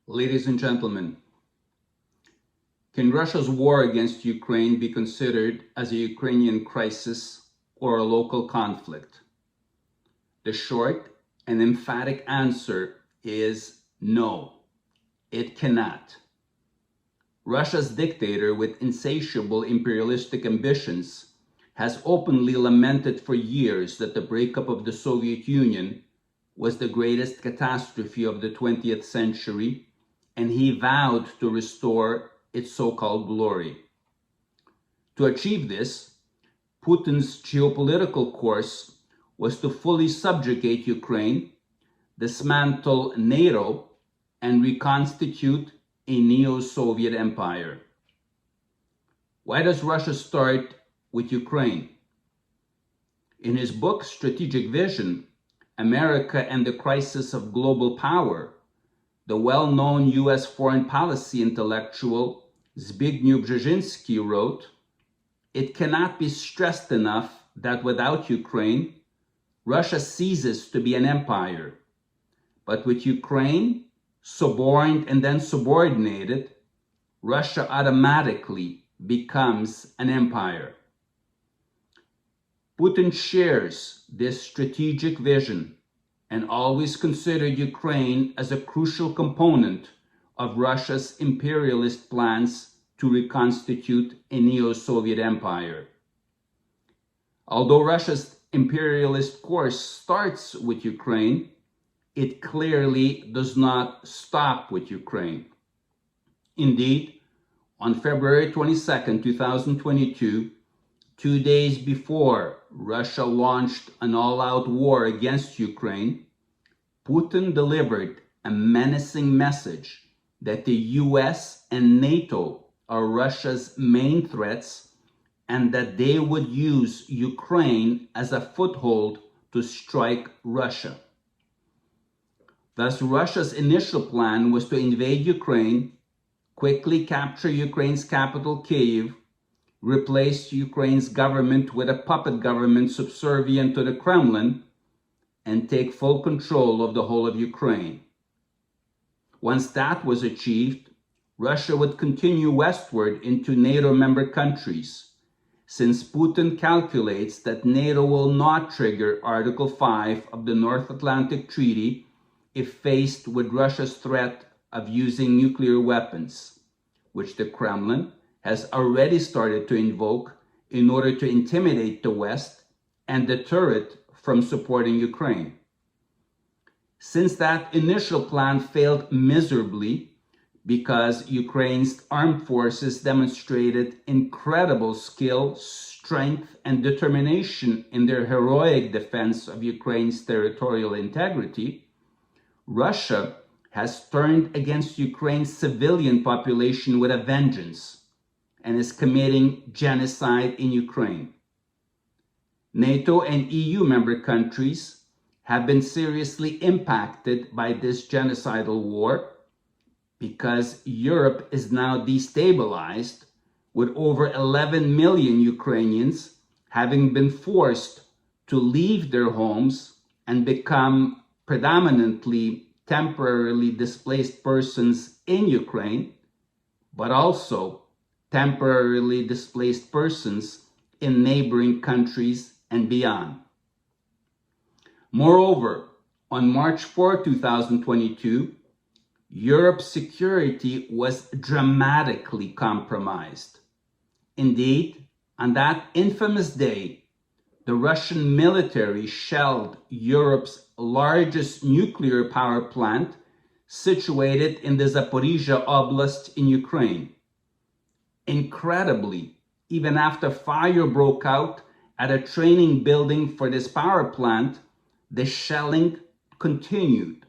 Ladies and gentlemen, can Russia's war against Ukraine be considered as a Ukrainian crisis or a local conflict? The short and emphatic answer is no, it cannot. Russia's dictator with insatiable imperialistic ambitions has openly lamented for years that the breakup of the Soviet Union was the greatest catastrophe of the 20th century, and he vowed to restore its so-called glory. To achieve this, Putin's geopolitical course was to fully subjugate Ukraine, dismantle NATO, and reconstitute a neo-Soviet empire. Why does Russia start with Ukraine? In his book, Strategic Vision, America and the Crisis of Global Power, the well-known US foreign policy intellectual Zbigniew Brzezinski wrote, "It cannot be stressed enough that without Ukraine, Russia ceases to be an empire. But with Ukraine, suborned and then subordinated, Russia automatically becomes an empire." Putin shares this strategic vision and always considered Ukraine as a crucial component of Russia's imperialist plans to reconstitute a neo-Soviet empire. Although Russia's imperialist course starts with Ukraine, it clearly does not stop with Ukraine. Indeed, on February 22nd, 2022, 2 days before Russia launched an all-out war against Ukraine, Putin delivered a menacing message that the US and NATO are Russia's main threats and that they would use Ukraine as a foothold to strike Russia. Thus, Russia's initial plan was to invade Ukraine, quickly capture Ukraine's capital, Kyiv, replace Ukraine's government with a puppet government subservient to the Kremlin, and take full control of the whole of Ukraine. Once that was achieved, Russia would continue westward into NATO member countries, since Putin calculates that NATO will not trigger Article 5 of the North Atlantic Treaty if faced with Russia's threat of using nuclear weapons, which the Kremlin has already started to invoke in order to intimidate the West and deter it from supporting Ukraine. Since that initial plan failed miserably because Ukraine's armed forces demonstrated incredible skill, strength, and determination in their heroic defense of Ukraine's territorial integrity, Russia has turned against Ukraine's civilian population with a vengeance and is committing genocide in Ukraine. NATO and EU member countries have been seriously impacted by this genocidal war because Europe is now destabilized, with over 11 million Ukrainians having been forced to leave their homes and become predominantly temporarily displaced persons in Ukraine, but also temporarily displaced persons in neighboring countries and beyond. Moreover, on March 4, 2022, Europe's security was dramatically compromised. Indeed, on that infamous day, the Russian military shelled Europe's largest nuclear power plant situated in the Zaporizhia Oblast in Ukraine. Incredibly, even after fire broke out at a training building for this power plant, the shelling continued,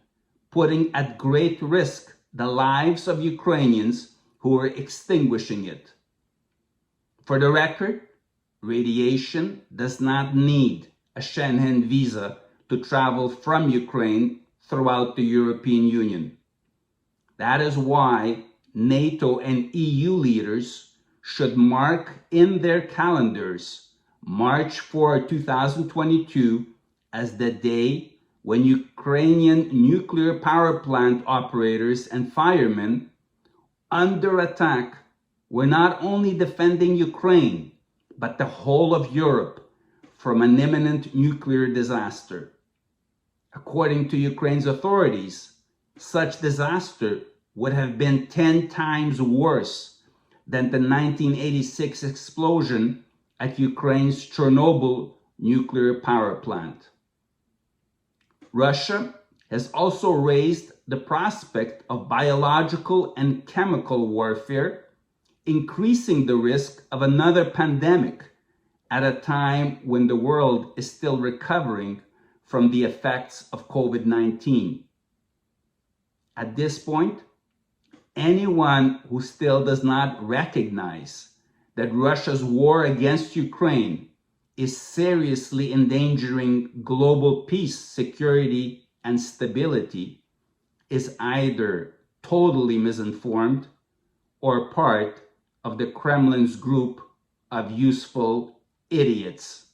putting at great risk the lives of Ukrainians who were extinguishing it. For the record, radiation does not need a Schengen visa to travel from Ukraine throughout the European Union. That is why NATO and EU leaders should mark in their calendars March 4, 2022 as the day when Ukrainian nuclear power plant operators and firemen under attack were not only defending Ukraine, but the whole of Europe from an imminent nuclear disaster. According to Ukraine's authorities, such disaster would have been 10 times worse than the 1986 explosion at Ukraine's Chernobyl nuclear power plant. Russia has also raised the prospect of biological and chemical warfare, increasing the risk of another pandemic at a time when the world is still recovering from the effects of COVID-19. At this point, anyone who still does not recognize that Russia's war against Ukraine is seriously endangering global peace, security, and stability is either totally misinformed or part of the Kremlin's group of useful idiots.